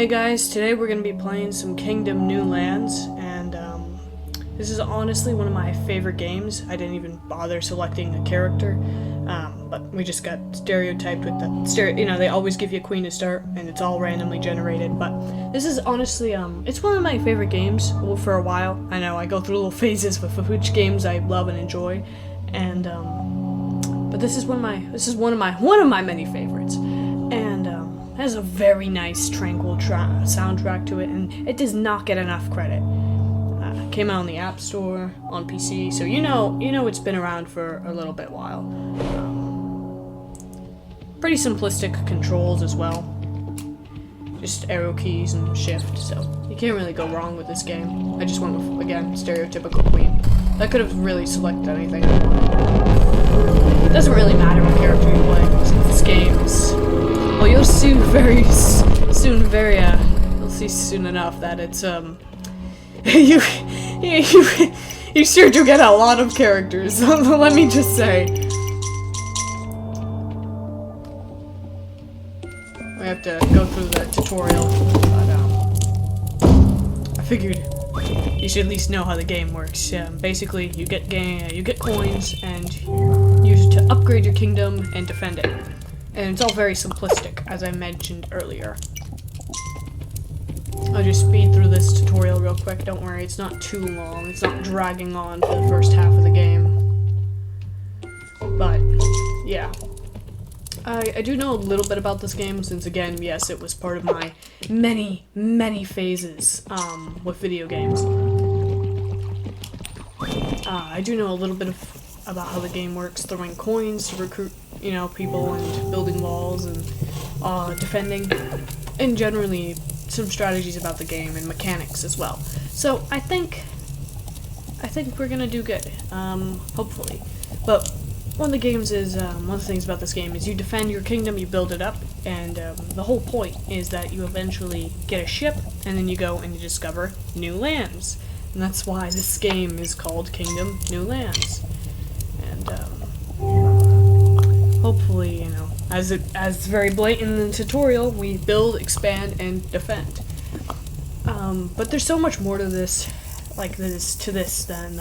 Hey guys, today we're going to be playing some Kingdom New Lands, and this is honestly one of my favorite games. I didn't even bother selecting a character, but we just got stereotyped with they always give you a queen to start, and it's all randomly generated, but this is honestly, it's one of my favorite games for a while. I know, I go through little phases with which games I love and enjoy, and, but this is one of my many favorites, and, it has a very nice, tranquil soundtrack to it, and it does not get enough credit. Came out on the App Store, on PC, so you know it's been around for a little bit while. Pretty simplistic controls as well. Just arrow keys and shift, so you can't really go wrong with this game. I just went with, again, stereotypical queen. I could have really selected anything I wanted. It doesn't really matter what character you play, since this game is... Well, you'll see you'll see soon enough that it's, you sure do get a lot of characters, let me just say. We have to go through the tutorial, but, I figured you should at least know how the game works. Basically, you get coins, and you use it to upgrade your kingdom and defend it. And it's all very simplistic, as I mentioned earlier. I'll just speed through this tutorial real quick, don't worry, it's not too long, it's not dragging on for the first half of the game. But, yeah. I do know a little bit about this game, since again, yes, it was part of my many, many phases, with video games. I do know a little bit about how the game works, throwing coins to recruit, people, and building walls, and, defending, and generally some strategies about the game and mechanics as well. So I think we're gonna do good, hopefully. But one of the things about this game is you defend your kingdom, you build it up, and the whole point is that you eventually get a ship, and then you go and you discover new lands. And that's why this game is called Kingdom New Lands. And hopefully, as very blatant in the tutorial, we build, expand, and defend. But there's so much more to this, than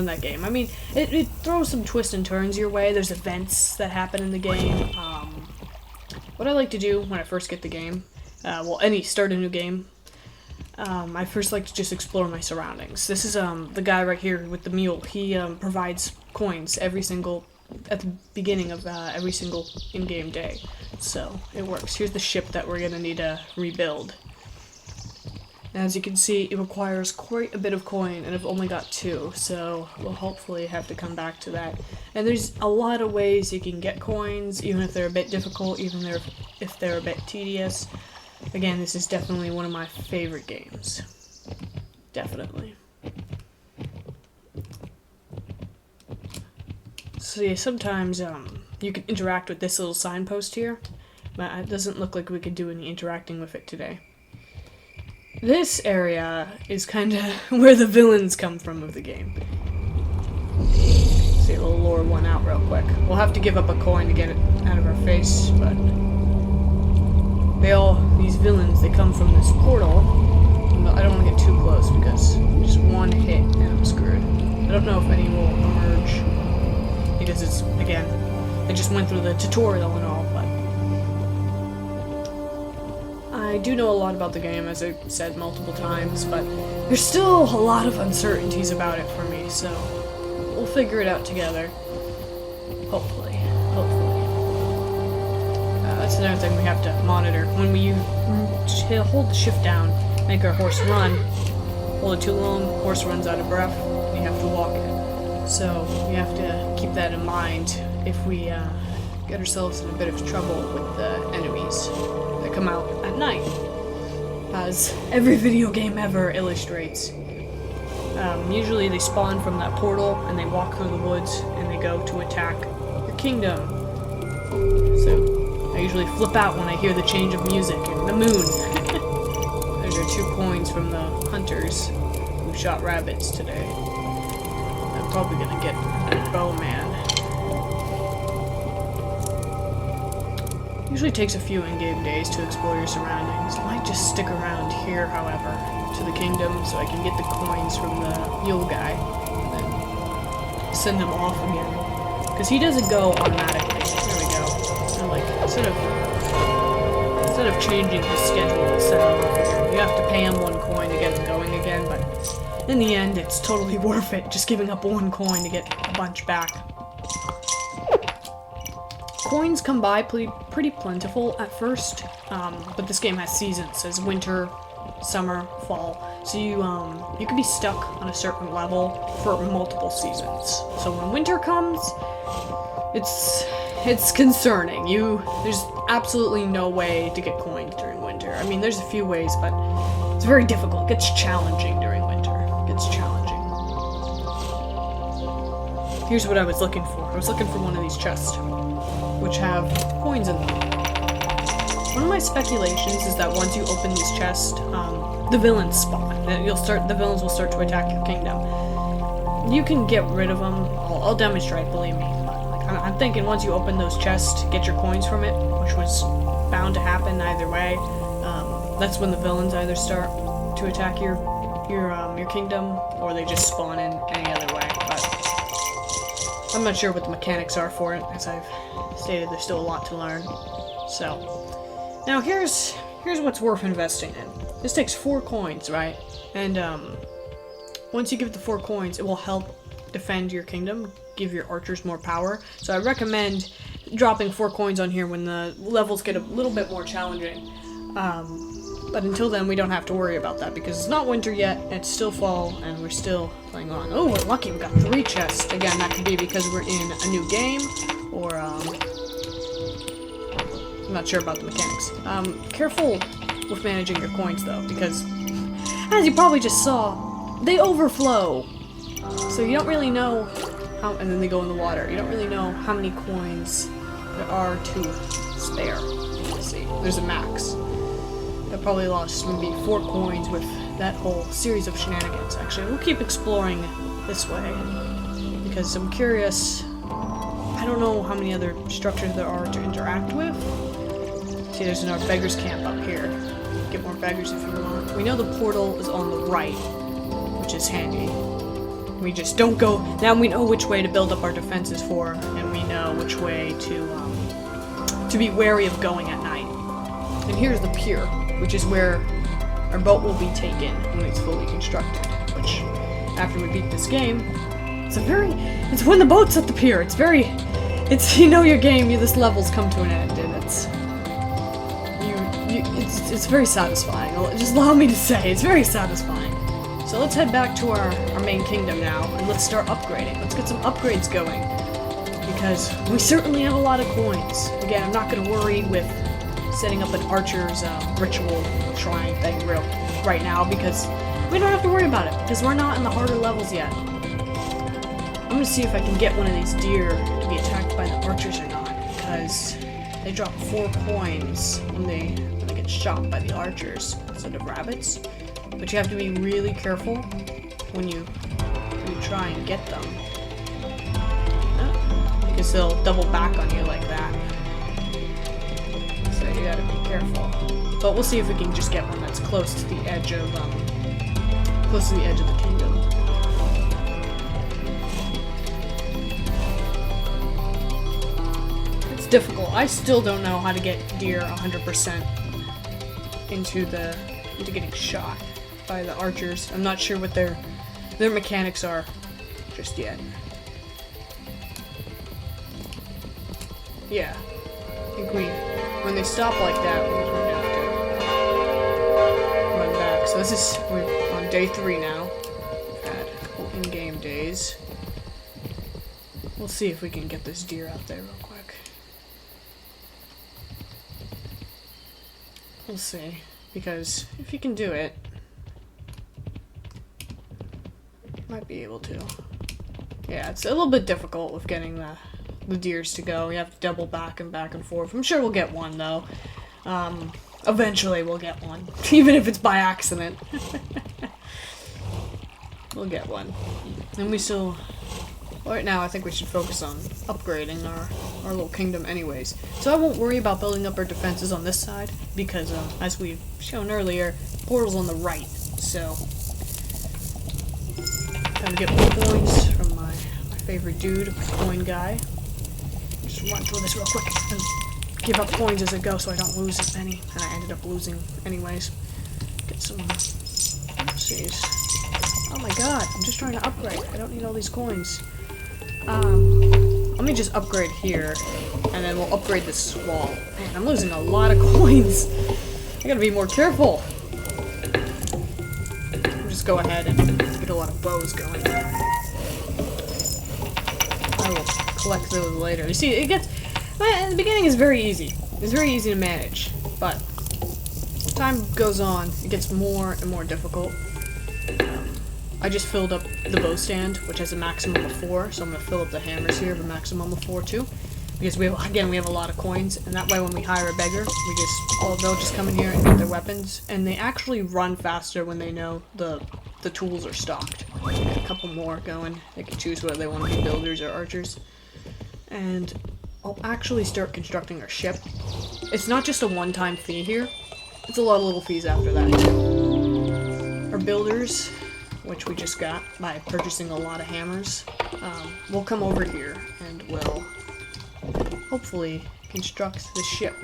that game. I mean, it throws some twists and turns your way. There's events that happen in the game. What I like to do when I first get the game, start a new game, I first like to just explore my surroundings. This is the guy right here with the mule. He provides coins at the beginning of every single in-game day. So, it works. Here's the ship that we're gonna need to rebuild. As you can see, it requires quite a bit of coin, and I've only got 2, so we'll hopefully have to come back to that. And there's a lot of ways you can get coins, even if they're a bit difficult, even if they're a bit tedious. Again, this is definitely one of my favorite games. Definitely. So yeah, sometimes you can interact with this little signpost here, but it doesn't look like we could do any interacting with it today. This area is kind of where the villains come from of the game. See, we'll lure one out real quick. We'll have to give up a coin to get it out of our face, but these villains, they come from this portal. I don't want to get too close because just one hit and I'm screwed. I don't know if any will emerge because it's, again, I just went through the tutorial and all, but I do know a lot about the game, as I said multiple times, but there's still a lot of uncertainties about it for me, so we'll figure it out together. Hopefully. That's another thing we have to monitor. When we hold the shift down, make our horse run, hold it too long, horse runs out of breath, and you have to walk it. So we have to keep that in mind if we get ourselves in a bit of trouble with the enemies that come out at night, as every video game ever illustrates. Usually they spawn from that portal, and they walk through the woods, and they go to attack your kingdom. So I usually flip out when I hear the change of music and the moon. Those are 2 coins from the hunters who shot rabbits today. I'm probably gonna get a bowman. Usually takes a few in-game days to explore your surroundings. I might just stick around here, however, to the kingdom so I can get the coins from the mule guy and then send them off again. Because he doesn't go automatically. There we go. So like instead of changing his schedule and send him off again, you have to pay him 1 coin to get him going again, but in the end it's totally worth it just giving up 1 coin to get a bunch back. Coins come by pretty plentiful at first, but this game has seasons. It says winter, summer, fall. So you can be stuck on a certain level for multiple seasons. So when winter comes, it's concerning. There's absolutely no way to get coins during winter. I mean, there's a few ways, but it's very difficult. It gets challenging during winter. It gets challenging. Here's what I was looking for. I was looking for one of these chests, which have coins in them. One of my speculations is that once you open these chests, the villains spawn. The villains will start to attack your kingdom. You can get rid of them. I'll demonstrate, believe me. I'm thinking once you open those chests, get your coins from it, which was bound to happen either way. That's when the villains either start to attack your kingdom, or they just spawn in any other way. But I'm not sure what the mechanics are for it, as I've stated. There's still a lot to learn. So now here's what's worth investing in. This takes 4 coins, right? And once you give the 4 coins, it will help defend your kingdom, give your archers more power. So I recommend dropping 4 coins on here when the levels get a little bit more challenging. But until then, we don't have to worry about that because it's not winter yet, it's still fall, and we're still playing on. Oh, we're lucky we got 3 chests. Again, that could be because we're in a new game, or I'm not sure about the mechanics. Careful with managing your coins though, because as you probably just saw, they overflow. So you don't really know how, and then they go in the water. You don't really know how many coins there are to spare. Let's see, there's a max. I probably lost maybe 4 coins with that whole series of shenanigans. Actually, we'll keep exploring this way because I'm curious. I don't know how many other structures there are to interact with. See, there's our beggars camp up here. Get more beggars if you want. We know the portal is on the right, which is handy. We just don't go. Now we know which way to build up our defenses for, and we know which way to be wary of going at night. And here's the pier, which is where our boat will be taken when it's fully constructed. Which, after we beat this game, it's when the boat's at the pier. You know your game. This level's come to an end, and it's very satisfying. Just allow me to say, it's very satisfying. So let's head back to our main kingdom now, and let's start upgrading. Let's get some upgrades going, because we certainly have a lot of coins. Again, I'm not going to worry with setting up an archer's ritual shrine thing right now, because we don't have to worry about it, because we're not in the harder levels yet. I'm going to see if I can get one of these deer to be attacked by the archers or not, because they drop 4 coins when they get shot by the archers instead of rabbits. But you have to be really careful when you try and get them, because they'll double back on you like that. So you gotta be careful. But we'll see if we can just get one that's close to the edge of the kingdom. It's difficult. I still don't know how to get deer 100% into getting shot by the archers. I'm not sure what their mechanics are just yet. Yeah, I think when they stop like that, we're gonna have to run back. So we're on day 3 now. We've had a couple in-game days. We'll see if we can get this deer out there real quick. We'll see, because if you can do it, might be able to. Yeah, it's a little bit difficult with getting the deers to go. You have to double back and forth. I'm sure we'll get one though. Eventually we'll get one, even if it's by accident. We'll get one. And we still right now I think we should focus on upgrading our little kingdom anyways. So I won't worry about building up our defenses on this side, because as we've shown earlier, portal's on the right, so gotta get more coins from my favorite dude, my coin guy. Just run through this real quick and give up coins as I go so I don't lose as many, and I ended up losing anyways. Get some, jeez. Oh my god, I'm just trying to upgrade. I don't need all these coins. Let me just upgrade here, and then we'll upgrade this wall. Man, I'm losing a lot of coins. I gotta be more careful. I'll just go ahead and get a lot of bows going. I will collect those later. You see, it gets... Well, the beginning is very easy. It's very easy to manage, but as time goes on, it gets more and more difficult. I just filled up the bow stand, which has a maximum of 4, so I'm going to fill up the hammers here with a maximum of 4 too. Because we have a lot of coins, and that way when we hire a beggar, they'll just come in here and get their weapons, and they actually run faster when they know the tools are stocked. Get a couple more going. They can choose whether they want to be builders or archers. And I'll actually start constructing our ship. It's not just a one-time fee here, it's a lot of little fees after that too. Our builders, which we just got by purchasing a lot of hammers, we'll come over here and we'll hopefully construct the ship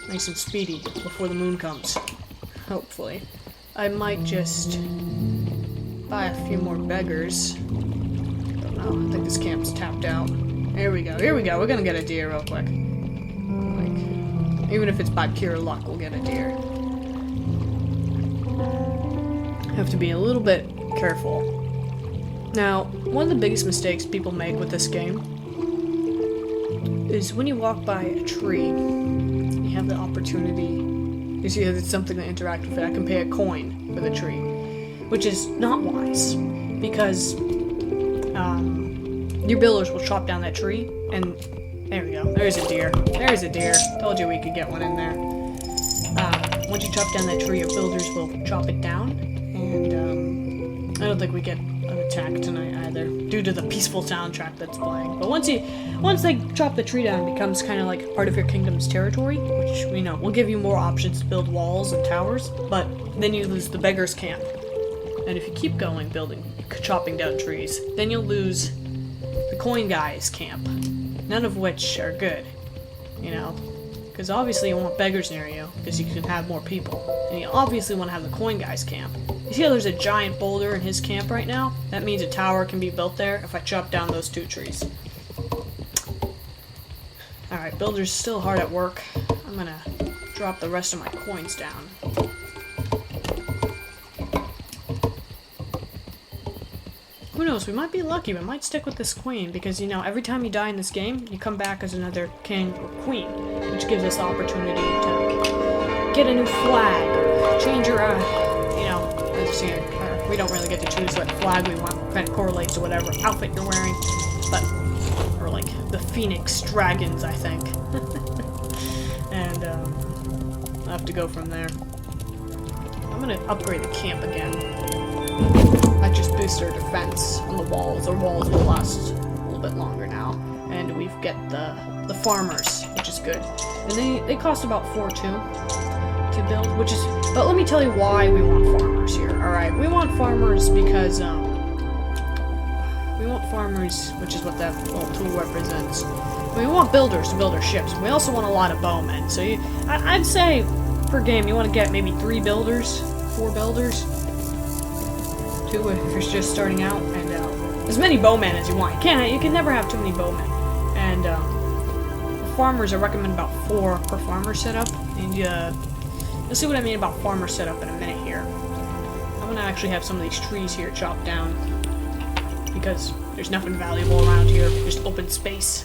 nice and speedy before the moon comes. Hopefully. I might just buy a few more beggars. Don't know, I think this camp's tapped out. Here we go, we're gonna get a deer real quick. Like, even if it's by pure luck, we'll get a deer. Have to be a little bit careful. Now, one of the biggest mistakes people make with this game is when you walk by a tree, you have the opportunity, you see that it's something to interact with it. I can pay a coin for the tree, which is not wise, because your builders will chop down that tree, and there we go, there's a deer. There's a deer. Told you we could get one in there. Once you chop down that tree, your builders will chop it down. And I don't think we get an attack tonight either, due to the peaceful soundtrack that's playing. But once they chop the tree down, it becomes kind of like part of your kingdom's territory, which we know will give you more options to build walls and towers. But then you lose the beggars' camp, and if you keep going chopping down trees, then you'll lose the coin guys' camp. None of which are good, you know. Because obviously you want beggars near you, because you can have more people. And you obviously want to have the coin guy's camp. You see how there's a giant boulder in his camp right now? That means a tower can be built there if I chop down those 2 trees. Alright, builder's still hard at work. I'm gonna drop the rest of my coins down. Who knows, we might be lucky, we might stick with this queen, because, you know, every time you die in this game, you come back as another king or queen, which gives us the opportunity to get a new flag, or change your, you know, as you see, we don't really get to choose what flag we want, kind of correlates to whatever outfit you're wearing, but, or like, the Phoenix Dragons, I think. And, I'll have to go from there. I'm gonna upgrade the camp again. That just boosts our defense on the walls. Our walls will last a little bit longer now. And we've got the farmers, which is good. And they cost about 4 too to build, which is... But let me tell you why we want farmers here, alright? We want farmers because, we want farmers, which is what that little tool represents. We want builders to build our ships. We also want a lot of bowmen. So I'd say, per game, you want to get maybe 3 builders, 4 builders. 2 if you're just starting out, and as many bowmen as you want. You can never have too many bowmen. And farmers, I recommend about 4 per farmer setup. And you'll see what I mean about farmer setup in a minute here. I'm gonna actually have some of these trees here chopped down because there's nothing valuable around here, just open space.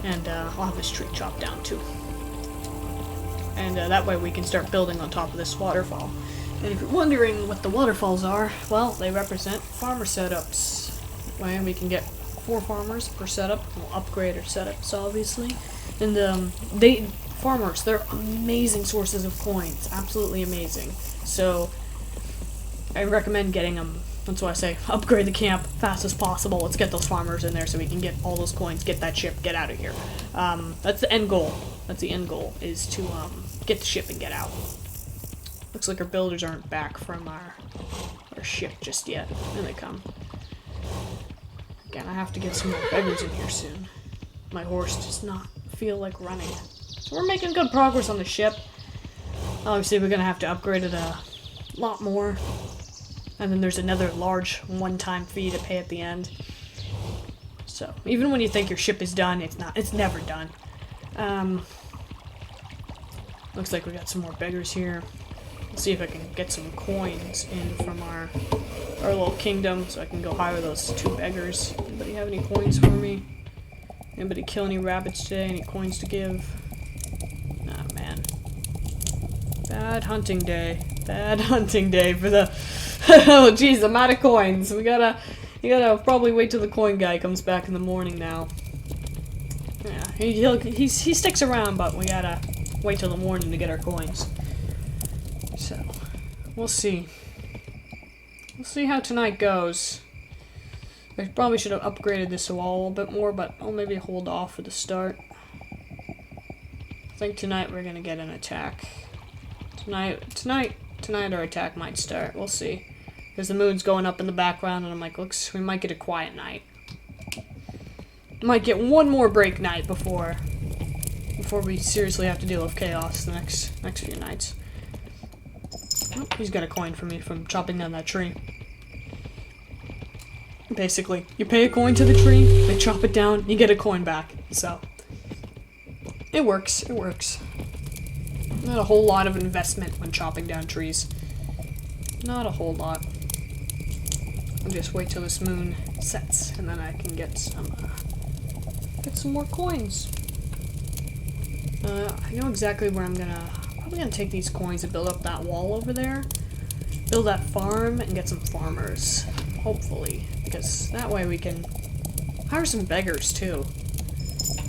And I'll have this tree chopped down too. And that way we can start building on top of this waterfall. And if you're wondering what the waterfalls are, well, they represent farmer setups. And we can get 4 farmers per setup. We'll upgrade our setups, obviously. And farmers, they're amazing sources of coins. Absolutely amazing. So I recommend getting them That's why I say upgrade the camp fast as possible. Let's get those farmers in there so we can get all those coins, get that ship, get out of here. That's the end goal. That's the end goal, is to get the ship and get out. Looks like our builders aren't back from our ship just yet. There they come. Again, I have to get some more beggars in here soon. My horse does not feel like running. So we're making good progress on the ship. Obviously, we're gonna have to upgrade it a lot more. And then there's another large one-time fee to pay at the end. So, even when you think your ship is done, it's not. It's never done. Looks like we got some more beggars here. Let's see if I can get some coins in from our little kingdom so I can go hire those 2 beggars. Anybody have any coins for me? Anybody kill any rabbits today? Any coins to give? Ah, man. Bad hunting day. Bad hunting day for the... Oh, jeez, I'm out of coins. You gotta probably wait till the coin guy comes back in the morning now. Yeah, he sticks around, but we gotta wait till the morning to get our coins. So, we'll see. We'll see how tonight goes. I probably should have upgraded this wall a little bit more, but I'll maybe hold off for the start. I think tonight we're gonna get an attack. Tonight our attack might start. We'll see. Because the moon's going up in the background, and I'm like, looks, we might get a quiet night. Might get one more break night before we seriously have to deal with chaos the next few nights. Oh, he's got a coin for me from chopping down that tree. Basically, you pay a coin to the tree, they chop it down, you get a coin back. So, it works. It works. Not a whole lot of investment when chopping down trees. Not a whole lot. I'll just wait till this moon sets, and then I can get some more coins. I know exactly where I'm probably gonna take these coins and build up that wall over there, build that farm, and get some farmers, hopefully, because that way we can hire some beggars too.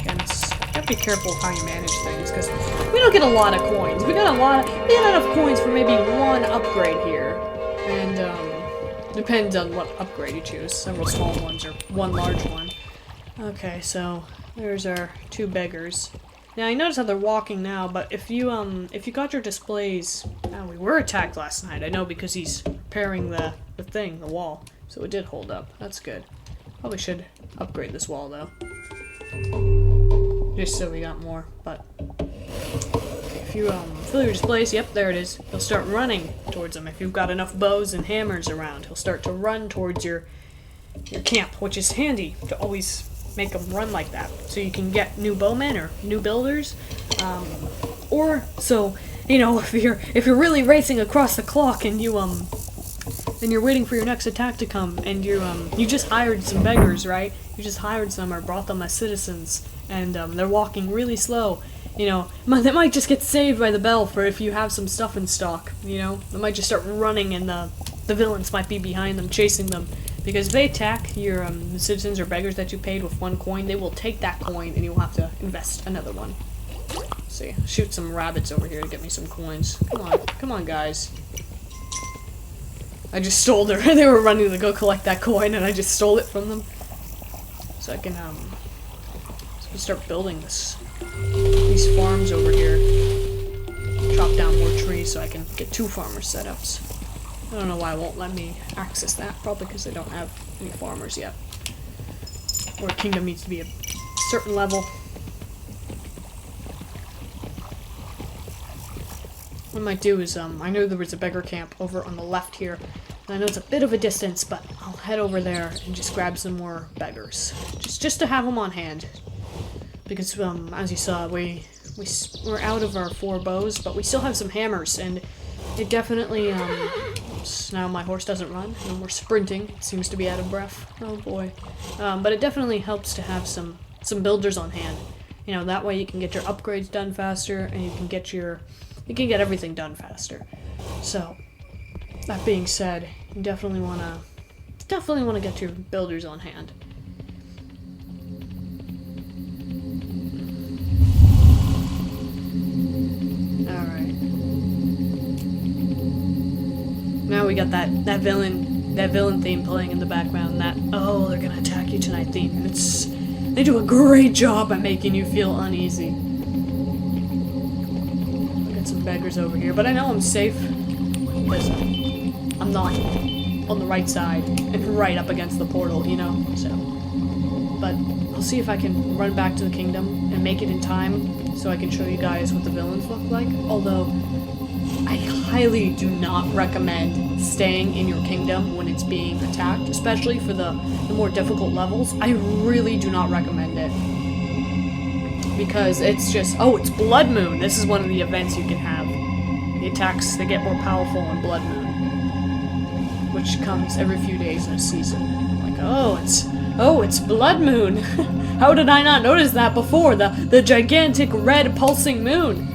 And you have to be careful of how you manage things, because we don't get a lot of coins. We got enough coins for maybe one upgrade here, and depends on what upgrade you choose. Several small ones or one large one. Okay, so there's our 2 beggars. Now I notice how they're walking now, but if you got your displays, we were attacked last night. I know, because he's repairing the wall, so it did hold up. That's good. Probably should upgrade this wall though. Just so we got more, but okay, if you fill your displays, yep, there it is. He'll start running towards them. If you've got enough bows and hammers around, he'll start to run towards your camp, which is handy to always make them run like that, so you can get new bowmen or new builders, or so you know, if you're really racing across the clock and you're waiting for your next attack to come, and you just hired some beggars, right? You just hired some or brought them as citizens, and they're walking really slow. You know, they might just get saved by the bell for if you have some stuff in stock. You know, they might just start running, and the villains might be behind them, chasing them. Because if they attack your citizens or beggars that you paid with 1 coin, they will take that coin, and you'll have to invest another one. Let's see, shoot some rabbits over here to get me some coins. Come on, guys. I just stole they were running to go collect that coin, and I just stole it from them. So I can start building these farms over here. Chop down more trees so I can get 2 farmers set up. I don't know why it won't let me access that. Probably because I don't have any farmers yet. Or kingdom needs to be a certain level. What I might do is, I know there was a beggar camp over on the left here. And I know it's a bit of a distance, but I'll head over there and just grab some more beggars. Just to have them on hand. Because, as you saw, we're out of our 4 bows, but we still have some hammers, and it definitely, now my horse doesn't run, no more sprinting, it seems to be out of breath, oh boy. But it definitely helps to have some builders on hand. You know, that way you can get your upgrades done faster, and you can get everything done faster. So, that being said, you definitely wanna get your builders on hand. Alright. Now we got that villain that villain theme playing in the background. That, oh, they're gonna attack you tonight theme. They do a great job at making you feel uneasy. Got some beggars over here, but I know I'm safe because I'm not on the right side and right up against the portal, you know. So, but I'll see if I can run back to the kingdom and make it in time so I can show you guys what the villains look like. Although I highly do not recommend staying in your kingdom when it's being attacked, especially for the more difficult levels. I really do not recommend it. Because it's just, oh, it's Blood Moon. This is one of the events you can have. The attacks, they get more powerful on Blood Moon. Which comes every few days in a season. Like, oh, it's Blood Moon. How did I not notice that before? The gigantic red pulsing moon.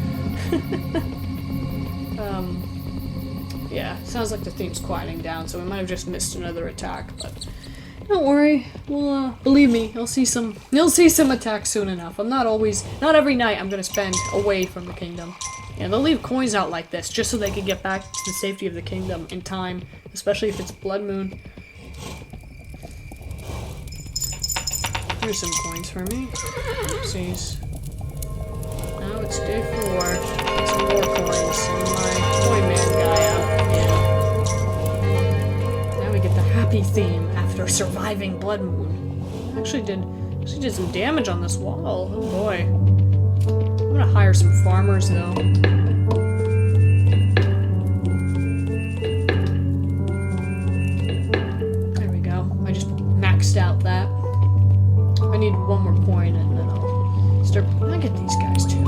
Yeah, sounds like the theme's quieting down, so we might have just missed another attack, but don't worry. Well, believe me, you'll see some attacks soon enough. Not every night I'm gonna spend away from the kingdom. Yeah, they'll leave coins out like this just so they can get back to the safety of the kingdom in time, especially if it's Blood Moon. Here's some coins for me. Oopsies. Now it's day 4. Get some more coins and my coin man guy out. Yeah. Now we get the happy theme after surviving Blood Moon. Actually did some damage on this wall. Oh boy. I'm gonna hire some farmers though. There we go. I just maxed out that. I need one more coin and then I'll start. I get these guys too.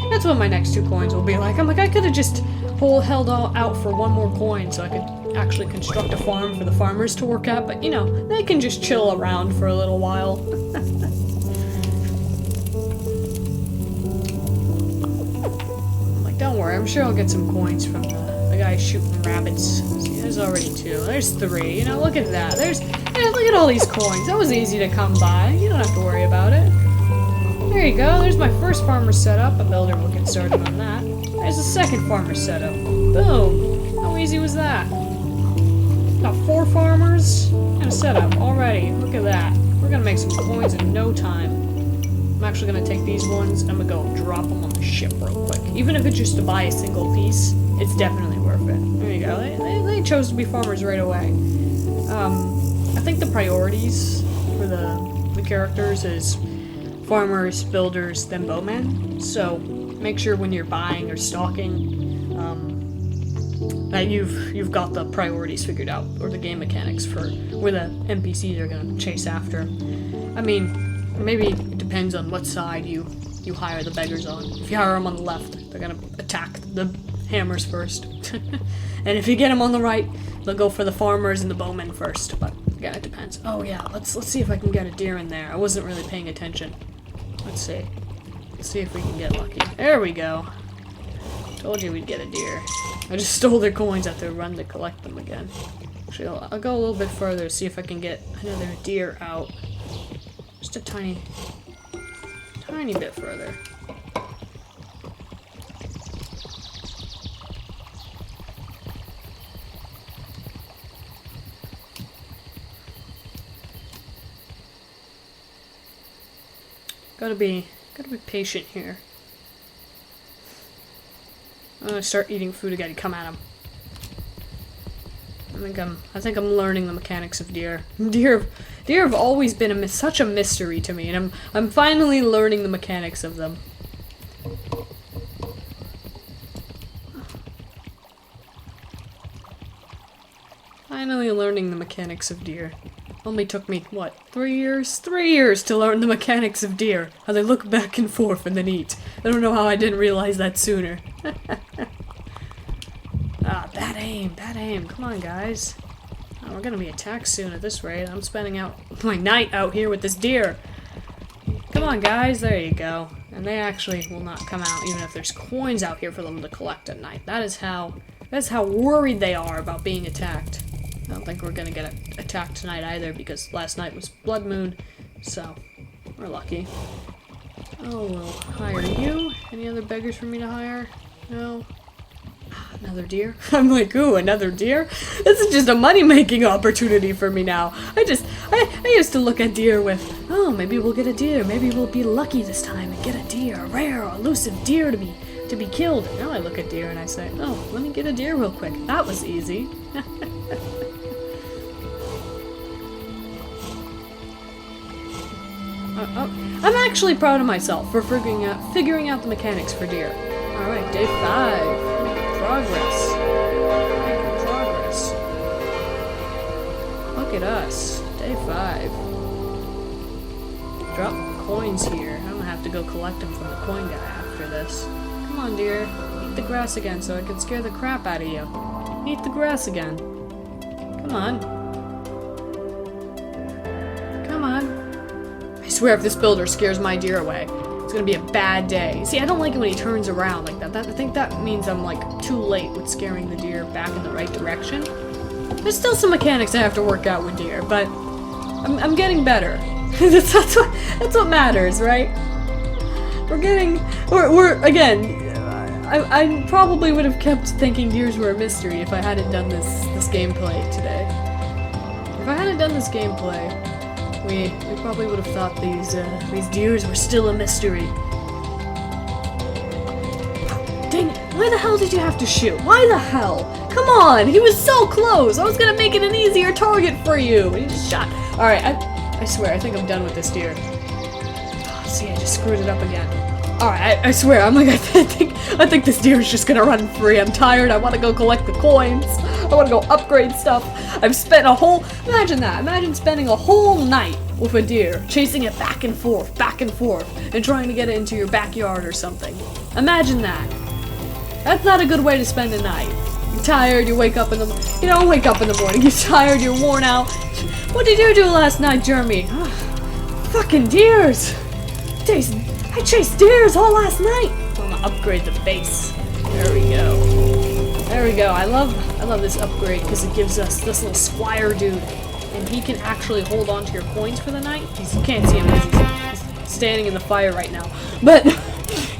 That's what my next 2 coins will be like. I'm like, I could have just held out for one more coin so I could actually construct a farm for the farmers to work at, but you know, they can just chill around for a little while. I'm like, don't worry, I'm sure I'll get some coins from the guy shooting rabbits. See, there's already 2. There's 3. You know, look at that. Look at all these coins. That was easy to come by. You don't have to worry about it. There you go. There's my first farmer setup. A builder will get started on that. There's the second farmer setup. Boom. How easy was that? Got 4 farmers and a setup already. Look at that. We're gonna make some coins in no time. I'm actually gonna take these ones and I'm gonna go drop them on the ship real quick. Even if it's just to buy a single piece, it's definitely worth it. There you go. They chose to be farmers right away. I think the priorities for the characters is farmers, builders, then bowmen. So make sure when you're buying or stocking that you've got the priorities figured out, or the game mechanics for where the NPCs are gonna chase after. I mean, maybe it depends on what side you hire the beggars on. If you hire them on the left, they're gonna attack the hammers first. And if you get them on the right, they'll go for the farmers and the bowmen first. But again, it depends. Oh yeah, let's see if I can get a deer in there. I wasn't really paying attention. Let's see. Let's see if we can get lucky. There we go. Told you we'd get a deer. I just stole their coins after run to collect them again. Actually, I'll go a little bit further, see if I can get another deer out. Just a tiny bit further. Gotta be patient here. I'm gonna start eating food again. Come at him. I think I'm learning the mechanics of deer. Deer have always been such a mystery to me, and I'm finally learning the mechanics of them. Finally learning the mechanics of deer. Only took me, what, 3 years? 3 years to learn the mechanics of deer. How they look back and forth and then eat. I don't know how I didn't realize that sooner. Ah, bad aim. Come on, guys. Oh, we're gonna be attacked soon at this rate. I'm spending out my night out here with this deer. Come on, guys. There you go. And they actually will not come out even if there's coins out here for them to collect at night. That's how worried they are about being attacked. I don't think we're gonna get attacked tonight either because last night was Blood Moon, so we're lucky. Oh, we'll hire you. Any other beggars for me to hire? No? Another deer? I'm like, ooh, another deer? This is just a money-making opportunity for me now. I used to look at deer with, oh, maybe we'll get a deer. Maybe we'll be lucky this time and get a deer, a rare, elusive deer to be killed. Now I look at deer and I say, oh, let me get a deer real quick. That was easy. I'm actually proud of myself for figuring out the mechanics for deer. Alright, day 5. Making progress. Making progress. Look at us. Day 5. Drop coins here. I'm gonna have to go collect them from the coin guy after this. Come on, deer. Eat the grass again so I can scare the crap out of you. Eat the grass again. Come on. Come on. I swear if this builder scares my deer away, it's gonna be a bad day. See, I don't like it when he turns around like that. I think that means I'm like too late with scaring the deer back in the right direction. There's still some mechanics I have to work out with deer, but I'm getting better. that's what matters, right? We're again, I probably would have kept thinking deers were a mystery if I hadn't done this gameplay today. If I hadn't done this gameplay, we probably would have thought these deers were still a mystery. Dang it, why the hell did you have to shoot? Why the hell? Come on, he was so close! I was gonna make it an easier target for you! And he just shot. Alright, I swear, I think I'm done with this deer. Oh, see, I just screwed it up again. Alright, I swear, I'm like, I think this deer is just gonna run free. I'm tired, I wanna go collect the coins. I wanna go upgrade stuff. I've spent imagine that. Imagine spending a whole night with a deer, chasing it back and forth, and trying to get it into your backyard or something. Imagine that. That's not a good way to spend a night. You're tired, you wake up in the, you don't wake up in the morning, you're tired, you're worn out. What did you do last night, Jeremy? Fucking deers. I chased deers all last night. I'm gonna upgrade the base. There we go. There we go. I love this upgrade because it gives us this little squire dude, and he can actually hold on to your coins for the night. You can't see him because he's standing in the fire right now, but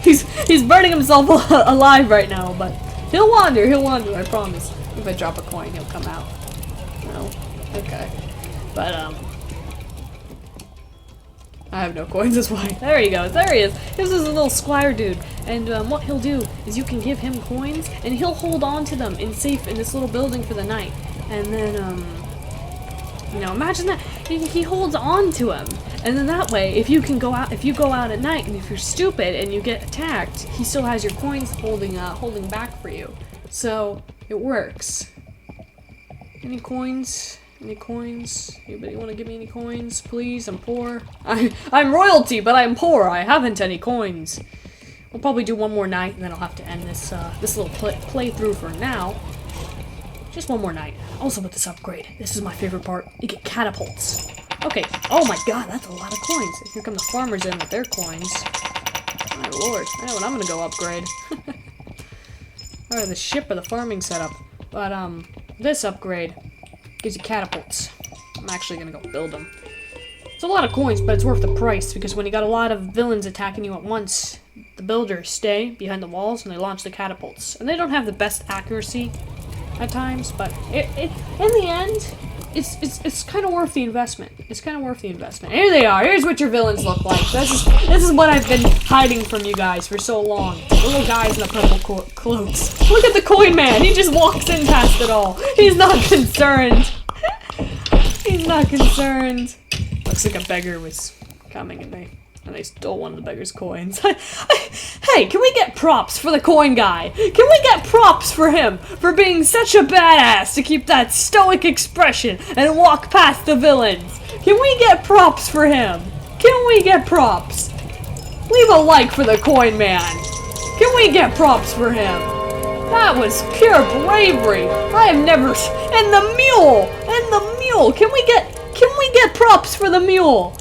he's burning himself alive right now. But he'll wander. I promise. If I drop a coin, he'll come out. No, okay, but I have no coins, that's why. There he goes, there he is. This is a little squire dude, and what he'll do is you can give him coins, and he'll hold on to them in this little building for the night. And then, you know, imagine that, he holds on to him. And then that way, if you go out at night, and if you're stupid and you get attacked, he still has your coins holding back for you. So, it works. Any coins? Any coins? Anybody want to give me any coins, please? I'm poor. I'm royalty, but I'm poor. I haven't any coins. We'll probably do one more night, and then I'll have to end this little playthrough for now. Just one more night. Also with this upgrade, this is my favorite part. You get catapults. Okay. Oh my god, that's a lot of coins. Here come the farmers in with their coins. My lord. I know what I'm gonna go upgrade. Alright, the ship or the farming setup. But this upgrade gives you catapults. I'm actually gonna go build them. It's a lot of coins, but it's worth the price, because when you got a lot of villains attacking you at once, the builders stay behind the walls and they launch the catapults. And they don't have the best accuracy at times, but in the end, it's kind of worth the investment. It's kind of worth the investment. Here they are. Here's what your villains look like. This is what I've been hiding from you guys for so long. The little guys in the purple cloaks. Look at the coin man. He just walks in past it all. He's not concerned. He's not concerned. Looks like a beggar was coming and they stole one of the beggar's coins. Hey, can we get props for the coin guy? Can we get props for him for being such a badass to keep that stoic expression and walk past the villains? Can we get props for him? Can we get props? Leave a like for the coin man. Can we get props for him? That was pure bravery. I have never. And the mule. Can we get props for the mule?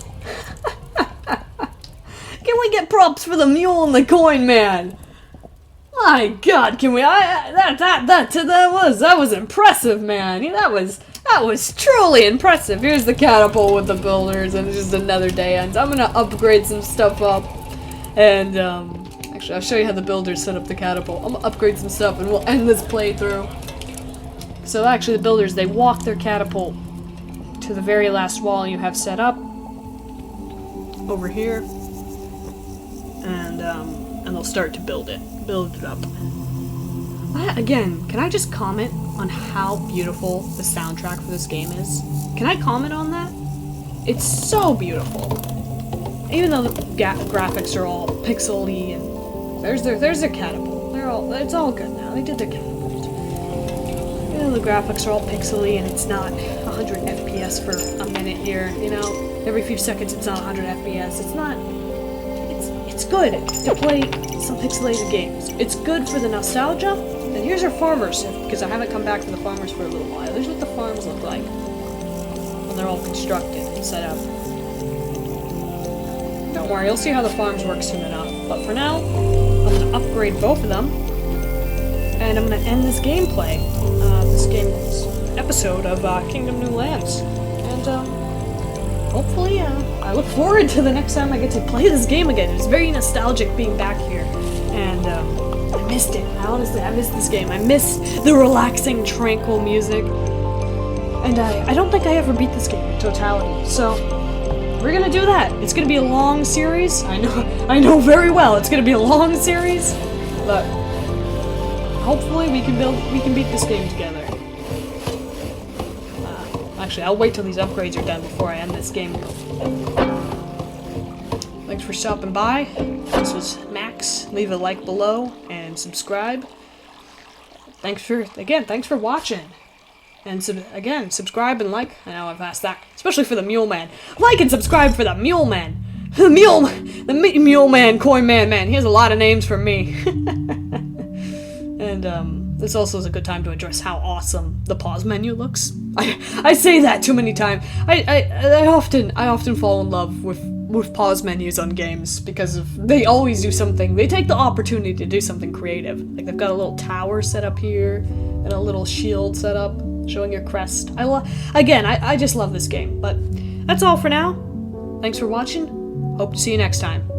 Can we get props for the mule and the coin man? My God, can we? That was impressive, man. That was truly impressive. Here's the catapult with the builders, and it's just another day ends. I'm gonna upgrade some stuff up, and actually, Actually, I'll show you how the builders set up the catapult. I'm gonna upgrade some stuff and we'll end this playthrough. So actually the builders, they walk their catapult to the very last wall you have set up. Over here. And they'll start to build it up. Again, can I just comment on how beautiful the soundtrack for this game is? Can I comment on that? It's so beautiful. Even though the graphics are all pixely and there's their catapult. It's all good now. They did their catapult. You know, the graphics are all pixely and it's not 100 FPS for a minute here. You know, every few seconds it's not 100 FPS. It's not. It's good to play some pixelated games. It's good for the nostalgia. And here's our farmers, because I haven't come back to the farmers for a little while. Here's what the farms look like when they're all constructed and set up. Don't worry, you'll see how the farms work soon enough. But for now, I'm going to upgrade both of them, and I'm going to end this gameplay, this episode of Kingdom New Lands. And hopefully, I look forward to the next time I get to play this game again. It's very nostalgic being back here, and I missed it. I missed this game. I miss the relaxing, tranquil music, and I don't think I ever beat this game in totality. So we're gonna do that. It's gonna be a long series. I know very well it's gonna be a long series, but hopefully we can beat this game together. Actually, I'll wait till these upgrades are done before I end this game. Thanks for stopping by. This was Max. Leave a like below and subscribe. Thanks for watching. And again, subscribe and like. I know I've asked that, especially for the Mule Man. Like and subscribe for the Mule Man. The Mule Man, Coin Man. He has a lot of names for me. And this also is a good time to address how awesome the pause menu looks. I say that too many times. I often fall in love with pause menus on games because they always do something. They take the opportunity to do something creative. Like they've got a little tower set up here and a little shield set up showing your crest. I just love this game. But that's all for now. Thanks for watching. Hope to see you next time.